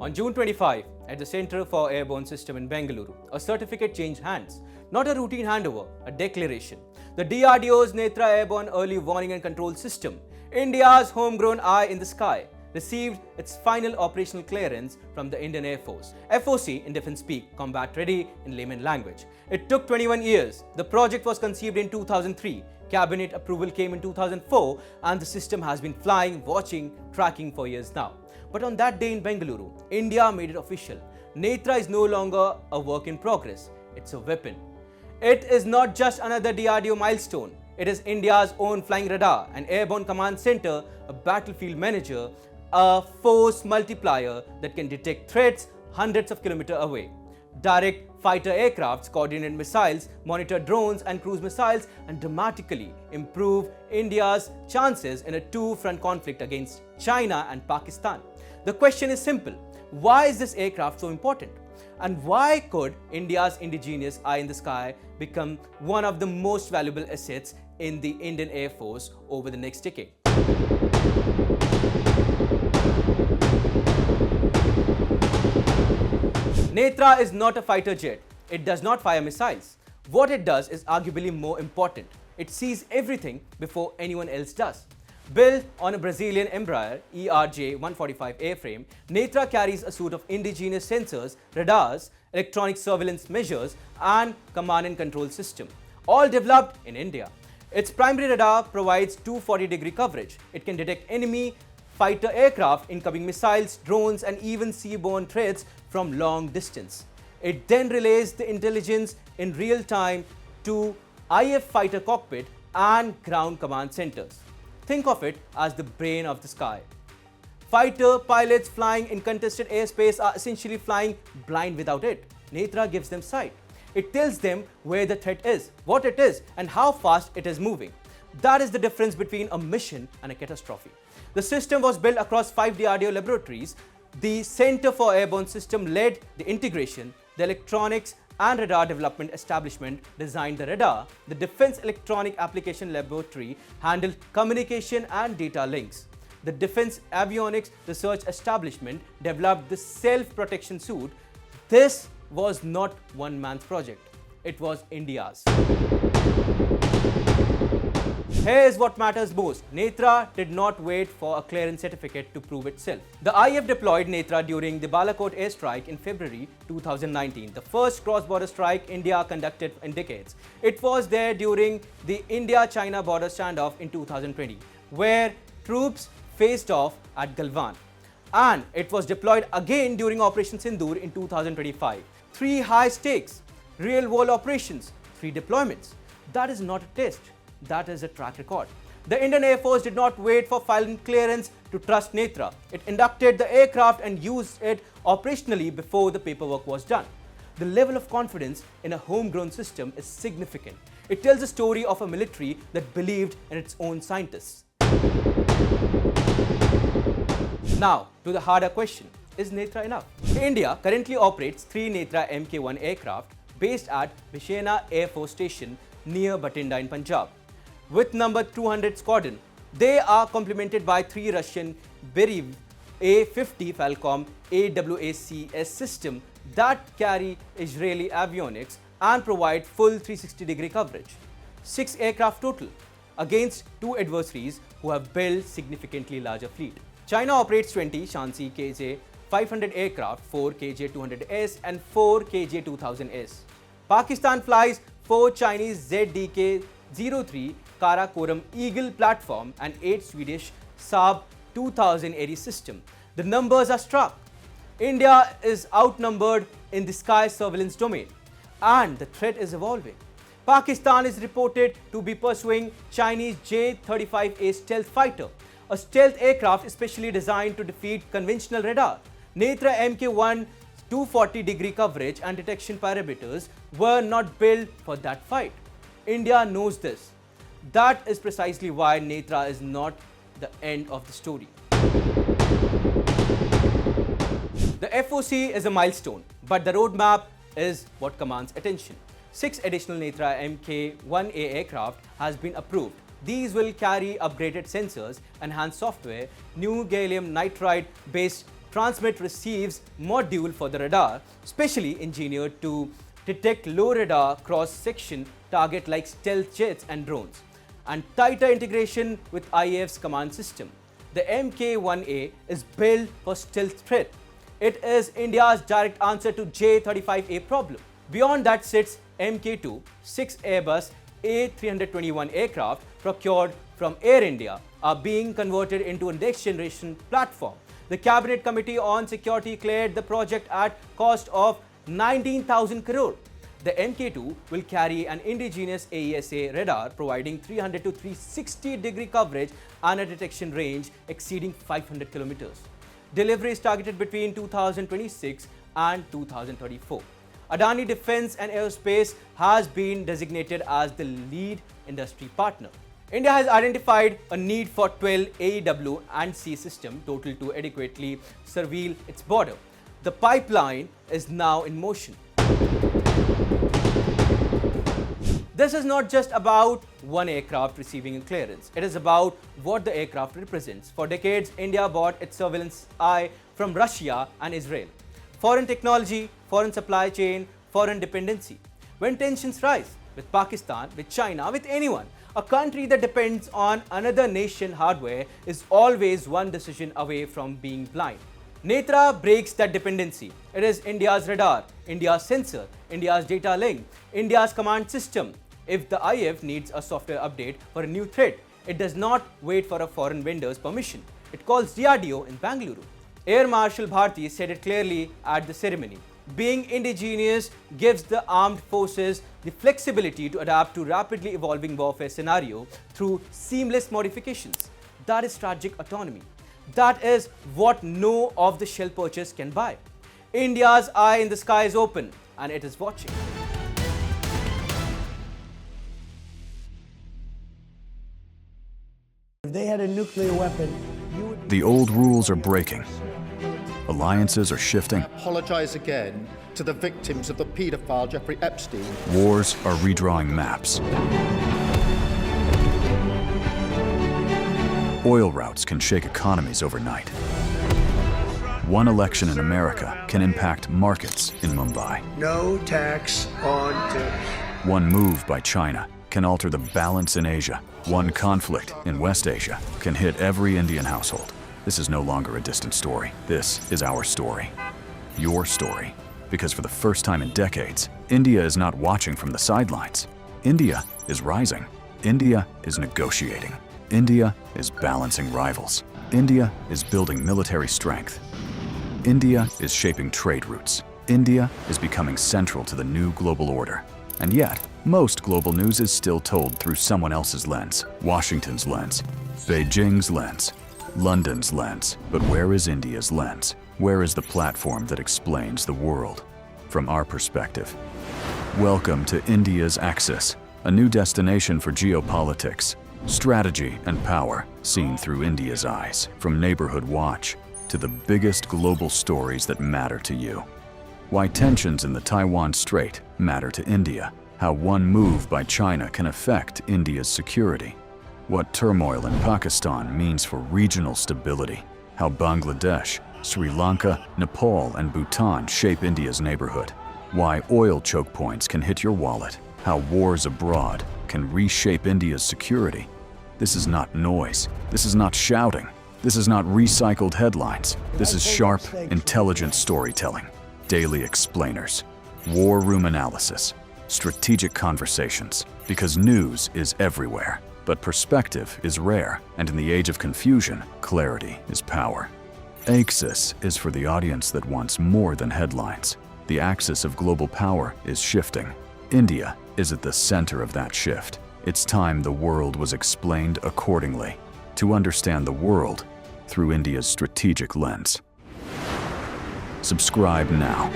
On June 25, at the Centre for Airborne System in Bengaluru, a certificate changed hands. Not a routine handover, a declaration. The DRDO's Netra Airborne Early Warning and Control System, India's homegrown eye in the sky, received its final operational clearance from the Indian Air Force. FOC in defense speak, combat ready in layman language. It took 21 years. The project was conceived in 2003. Cabinet approval came in 2004 and the system has been flying, watching, tracking for years now. But on that day in Bengaluru, India made it official. Netra is no longer a work in progress. It's a weapon. It is not just another DRDO milestone. It is India's own flying radar, an airborne command center, a battlefield manager, a force multiplier that can detect threats hundreds of kilometers away. Direct fighter aircrafts, coordinate missiles, monitor drones and cruise missiles, and dramatically improve India's chances in a two-front conflict against China and Pakistan. The question is simple. Why is this aircraft so important? And why could India's indigenous eye in the sky become one of the most valuable assets in the Indian Air Force over the next decade? Netra is not a fighter jet. It does not fire missiles. What it does is arguably more important. It sees everything before anyone else does. Built on a Brazilian Embraer ERJ-145 airframe, Netra carries a suite of indigenous sensors, radars, electronic surveillance measures, and command and control system, all developed in India. Its primary radar provides 240-degree coverage. It can detect enemy fighter aircraft, incoming missiles, drones, and even seaborne threats from long distance. It then relays the intelligence in real time to IF fighter cockpit and ground command centers. Think of it as the brain of the sky. Fighter pilots flying in contested airspace are essentially flying blind without it. Netra gives them sight. It tells them where the threat is, what it is, and how fast it is moving. That is the difference between a mission and a catastrophe. The system was built across 5 DRDO laboratories. The Center for Airborne System led the integration. The Electronics and Radar Development Establishment designed the radar. The Defense Electronic Application Laboratory handled communication and data links. The Defense Avionics Research Establishment developed the self-protection suit. This was not one man's project. It was India's. Here is what matters most. Netra did not wait for a clearance certificate to prove itself. The IF deployed Netra during the Balakot airstrike in February 2019, the first cross-border strike India conducted in decades. It was there during the India-China border standoff in 2020, where troops faced off at Galwan. And it was deployed again during Operation Sindoor in 2025. 3 high stakes, real-world operations, 3 deployments. That is not a test. That is a track record. The Indian Air Force did not wait for final clearance to trust Netra. It inducted the aircraft and used it operationally before the paperwork was done. The level of confidence in a homegrown system is significant. It tells a story of a military that believed in its own scientists. Now, to the harder question, is Netra enough? India currently operates 3 Netra Mk-1 aircraft based at Bishena Air Force Station near Batinda in Punjab. With number 200 squadron, they are complemented by 3 Russian Berev A-50 Falcon AWACS system that carry Israeli avionics and provide full 360-degree coverage. 6 aircraft total, against 2 adversaries who have built significantly larger fleet. China operates 20 Shanxi KJ-500 aircraft, 4 KJ-200S and 4 KJ-2000S. Pakistan flies 4 Chinese ZDK-03 Karakoram Eagle platform and 8 Swedish Saab 2000 Aries system. The numbers are stark. India is outnumbered in the sky surveillance domain, and the threat is evolving. Pakistan is reported to be pursuing Chinese J-35A stealth fighter, a stealth aircraft especially designed to defeat conventional radar. Netra Mk-1 240-degree coverage and detection parameters were not built for that fight. India knows this. That is precisely why Netra is not the end of the story. The FOC is a milestone, but the roadmap is what commands attention. 6 additional Netra Mk-1A aircraft has been approved. These will carry upgraded sensors, enhanced software, new gallium nitride-based transmit receives module for the radar, specially engineered to detect low radar cross-section target like stealth jets and drones, and tighter integration with IAF's command system. The Mk-1A is built for stealth threat. It is India's direct answer to J-35A problem. Beyond that sits Mk-2, 6 Airbus A321 aircraft procured from Air India are being converted into a next-generation platform. The Cabinet Committee on Security cleared the project at cost of 19,000 crore. The Mk-2 will carry an indigenous AESA radar providing 300 to 360 degree coverage and a detection range exceeding 500 kilometers. Delivery is targeted between 2026 and 2034. Adani Defence and Aerospace has been designated as the lead industry partner. India has identified a need for 12 AEW&C systems total to adequately surveil its border. The pipeline is now in motion. This is not just about one aircraft receiving a clearance. It is about what the aircraft represents. For decades, India bought its surveillance eye from Russia and Israel. Foreign technology, foreign supply chain, foreign dependency. When tensions rise with Pakistan, with China, with anyone, a country that depends on another nation hardware is always one decision away from being blind. Netra breaks that dependency. It is India's radar, India's sensor, India's data link, India's command system. If the IF needs a software update for a new threat, it does not wait for a foreign vendor's permission. It calls DRDO in Bangalore. Air Marshal Bharti said it clearly at the ceremony. Being indigenous gives the armed forces the flexibility to adapt to rapidly evolving warfare scenario through seamless modifications. That is strategic autonomy. That is what no off-the-shelf purchase can buy. India's eye in the sky is open and it is watching. If they had a nuclear weapon, The old rules are breaking. Alliances are shifting. Apologize again to the victims of the paedophile Jeffrey Epstein. Wars are redrawing maps. Oil routes can shake economies overnight. One election in America can impact markets in Mumbai. no tax on tips. One move by China can alter the balance in Asia. One conflict in West Asia can hit every Indian household. This is no longer a distant story. This is our story. Your story. Because for the first time in decades, India is not watching from the sidelines. India is rising. India is negotiating. India is balancing rivals. India is building military strength. India is shaping trade routes. India is becoming central to the new global order. And yet, most global news is still told through someone else's lens. Washington's lens, Beijing's lens, London's lens. But where is India's lens? Where is the platform that explains the world from our perspective? Welcome to India's Axis, a new destination for geopolitics, strategy and power seen through India's eyes, from Neighborhood Watch to the biggest global stories that matter to you. Why tensions in the Taiwan Strait matter to India, how one move by China can affect India's security, what turmoil in Pakistan means for regional stability, how Bangladesh, Sri Lanka, Nepal, and Bhutan shape India's neighborhood, why oil choke points can hit your wallet, how wars abroad can reshape India's security. This is not noise. This is not shouting. This is not recycled headlines. This is sharp, intelligent storytelling, daily explainers, war room analysis, strategic conversations, because news is everywhere. But perspective is rare, and in the age of confusion, clarity is power. Axis is for the audience that wants more than headlines. The axis of global power is shifting. India is at the center of that shift. It's time the world was explained accordingly, to understand the world through India's strategic lens. Subscribe now.